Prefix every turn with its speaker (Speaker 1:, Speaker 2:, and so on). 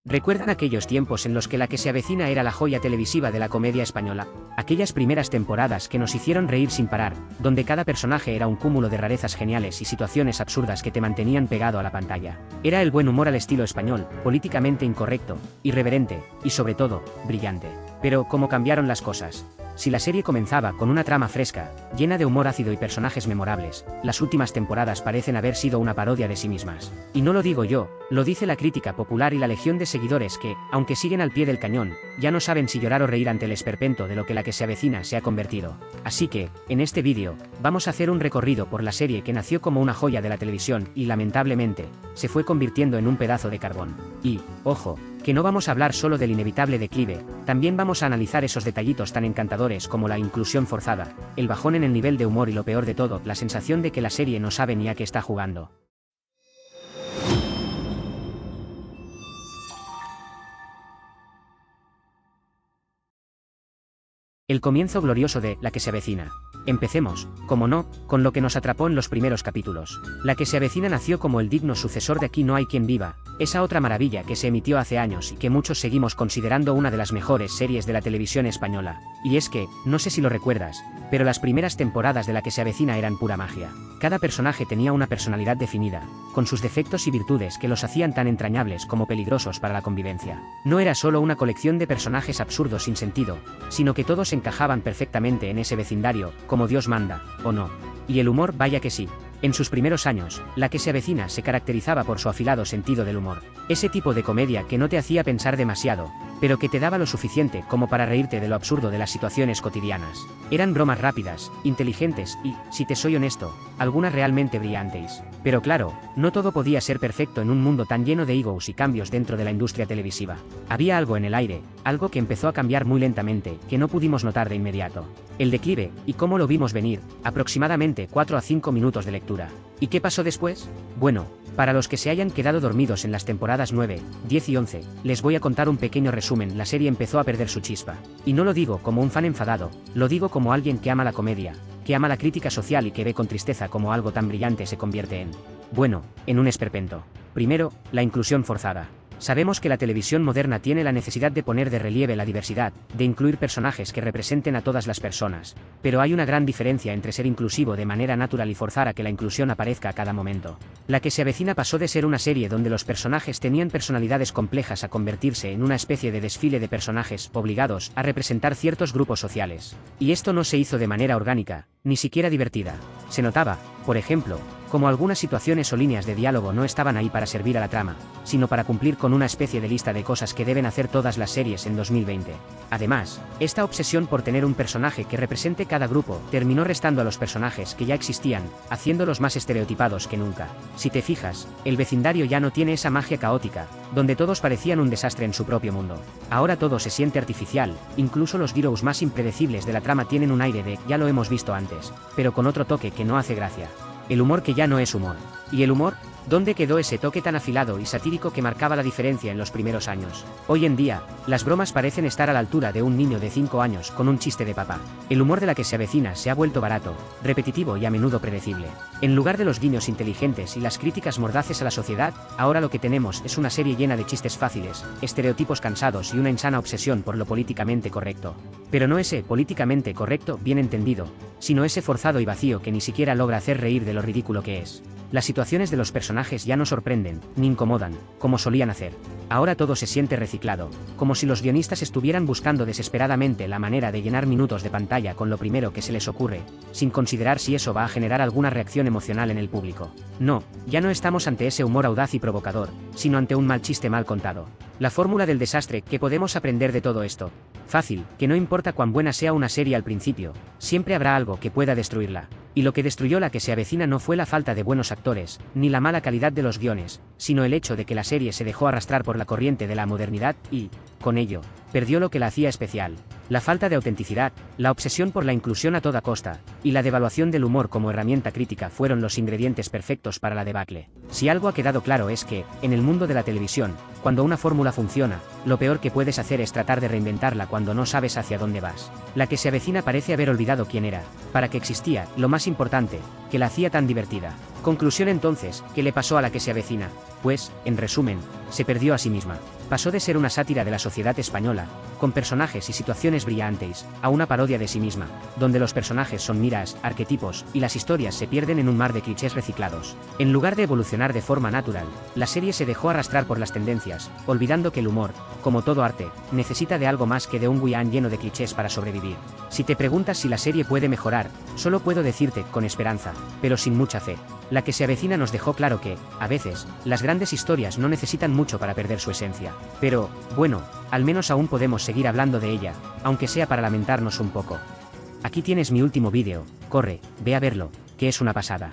Speaker 1: ¿Recuerdan aquellos tiempos en los que La que se avecina era la joya televisiva de la comedia española? Aquellas primeras temporadas que nos hicieron reír sin parar, donde cada personaje era un cúmulo de rarezas geniales y situaciones absurdas que te mantenían pegado a la pantalla. Era el buen humor al estilo español, políticamente incorrecto, irreverente, y sobre todo, brillante. Pero, ¿cómo cambiaron las cosas? Si la serie comenzaba con una trama fresca, llena de humor ácido y personajes memorables, las últimas temporadas parecen haber sido una parodia de sí mismas. Y no lo digo yo, lo dice la crítica popular y la legión de seguidores que, aunque siguen al pie del cañón, ya no saben si llorar o reír ante el esperpento de lo que La que se avecina se ha convertido. Así que, en este vídeo, vamos a hacer un recorrido por la serie que nació como una joya de la televisión y, lamentablemente, se fue convirtiendo en un pedazo de carbón. Y, ojo, que no vamos a hablar solo del inevitable declive, también vamos a analizar esos detallitos tan encantadores como la inclusión forzada, el bajón en el nivel de humor y lo peor de todo, la sensación de que la serie no sabe ni a qué está jugando. El comienzo glorioso de La que se avecina. Empecemos, como no, con lo que nos atrapó en los primeros capítulos. La que se avecina nació como el digno sucesor de Aquí no hay quien viva, esa otra maravilla que se emitió hace años y que muchos seguimos considerando una de las mejores series de la televisión española. Y es que, no sé si lo recuerdas, pero las primeras temporadas de La que se avecina eran pura magia. Cada personaje tenía una personalidad definida, con sus defectos y virtudes que los hacían tan entrañables como peligrosos para la convivencia. No era solo una colección de personajes absurdos sin sentido, sino que todos encajaban perfectamente en ese vecindario, como Dios manda, ¿o no? Y el humor, vaya que sí. En sus primeros años, La que se avecina se caracterizaba por su afilado sentido del humor. Ese tipo de comedia que no te hacía pensar demasiado, pero que te daba lo suficiente como para reírte de lo absurdo de las situaciones cotidianas. Eran bromas rápidas, inteligentes y, si te soy honesto, algunas realmente brillantes. Pero claro, no todo podía ser perfecto en un mundo tan lleno de egos y cambios dentro de la industria televisiva. Había algo en el aire, algo que empezó a cambiar muy lentamente, que no pudimos notar de inmediato. El declive, y cómo lo vimos venir, aproximadamente 4 a 5 minutos de lectura. ¿Y qué pasó después? Bueno, para los que se hayan quedado dormidos en las temporadas 9, 10 y 11, les voy a contar un pequeño resumen. La serie empezó a perder su chispa. Y no lo digo como un fan enfadado, lo digo como alguien que ama la comedia, que ama la crítica social y que ve con tristeza cómo algo tan brillante se convierte en, bueno, en un esperpento. Primero, la inclusión forzada. Sabemos que la televisión moderna tiene la necesidad de poner de relieve la diversidad, de incluir personajes que representen a todas las personas, pero hay una gran diferencia entre ser inclusivo de manera natural y forzar a que la inclusión aparezca a cada momento. La que se avecina pasó de ser una serie donde los personajes tenían personalidades complejas a convertirse en una especie de desfile de personajes obligados a representar ciertos grupos sociales. Y esto no se hizo de manera orgánica, ni siquiera divertida. Se notaba, por ejemplo, como algunas situaciones o líneas de diálogo no estaban ahí para servir a la trama, sino para cumplir con una especie de lista de cosas que deben hacer todas las series en 2020. Además, esta obsesión por tener un personaje que represente cada grupo terminó restando a los personajes que ya existían, haciéndolos más estereotipados que nunca. Si te fijas, el vecindario ya no tiene esa magia caótica, donde todos parecían un desastre en su propio mundo. Ahora todo se siente artificial, incluso los giros más impredecibles de la trama tienen un aire de ya lo hemos visto antes, pero con otro toque que no hace gracia. El humor que ya no es humor. ¿Y el humor? ¿Dónde quedó ese toque tan afilado y satírico que marcaba la diferencia en los primeros años? Hoy en día, las bromas parecen estar a la altura de un niño de 5 años con un chiste de papá. El humor de La que se avecina se ha vuelto barato, repetitivo y a menudo predecible. En lugar de los guiños inteligentes y las críticas mordaces a la sociedad, ahora lo que tenemos es una serie llena de chistes fáciles, estereotipos cansados y una insana obsesión por lo políticamente correcto. Pero no ese políticamente correcto bien entendido, sino ese forzado y vacío que ni siquiera logra hacer reír de lo ridículo que es. Las situaciones de los personajes ya no sorprenden, ni incomodan, como solían hacer. Ahora todo se siente reciclado, como si los guionistas estuvieran buscando desesperadamente la manera de llenar minutos de pantalla con lo primero que se les ocurre, sin considerar si eso va a generar alguna reacción emocional en el público. No, ya no estamos ante ese humor audaz y provocador, sino ante un mal chiste mal contado. La fórmula del desastre. ¿Qué podemos aprender de todo esto? Fácil, que no importa cuán buena sea una serie al principio, siempre habrá algo que pueda destruirla. Y lo que destruyó La que se avecina no fue la falta de buenos actores, ni la mala calidad de los guiones, sino el hecho de que la serie se dejó arrastrar por la corriente de la modernidad y, con ello, perdió lo que la hacía especial. La falta de autenticidad, la obsesión por la inclusión a toda costa, y la devaluación del humor como herramienta crítica fueron los ingredientes perfectos para la debacle. Si algo ha quedado claro es que, en el mundo de la televisión, cuando una fórmula funciona, lo peor que puedes hacer es tratar de reinventarla cuando no sabes hacia dónde vas. La que se avecina parece haber olvidado quién era, para qué existía, lo más importante, que la hacía tan divertida. Conclusión entonces, ¿qué le pasó a La que se avecina? Pues, en resumen, se perdió a sí misma. Pasó de ser una sátira de la sociedad española, con personajes y situaciones brillantes, a una parodia de sí misma, donde los personajes son miras, arquetipos, y las historias se pierden en un mar de clichés reciclados. En lugar de evolucionar de forma natural, la serie se dejó arrastrar por las tendencias, olvidando que el humor, como todo arte, necesita de algo más que de un guión lleno de clichés para sobrevivir. Si te preguntas si la serie puede mejorar, solo puedo decirte, con esperanza, pero sin mucha fe. La que se avecina nos dejó claro que, a veces, las grandes historias no necesitan mucho para perder su esencia. Pero, bueno, al menos aún podemos seguir hablando de ella, aunque sea para lamentarnos un poco. Aquí tienes mi último vídeo, corre, ve a verlo, que es una pasada.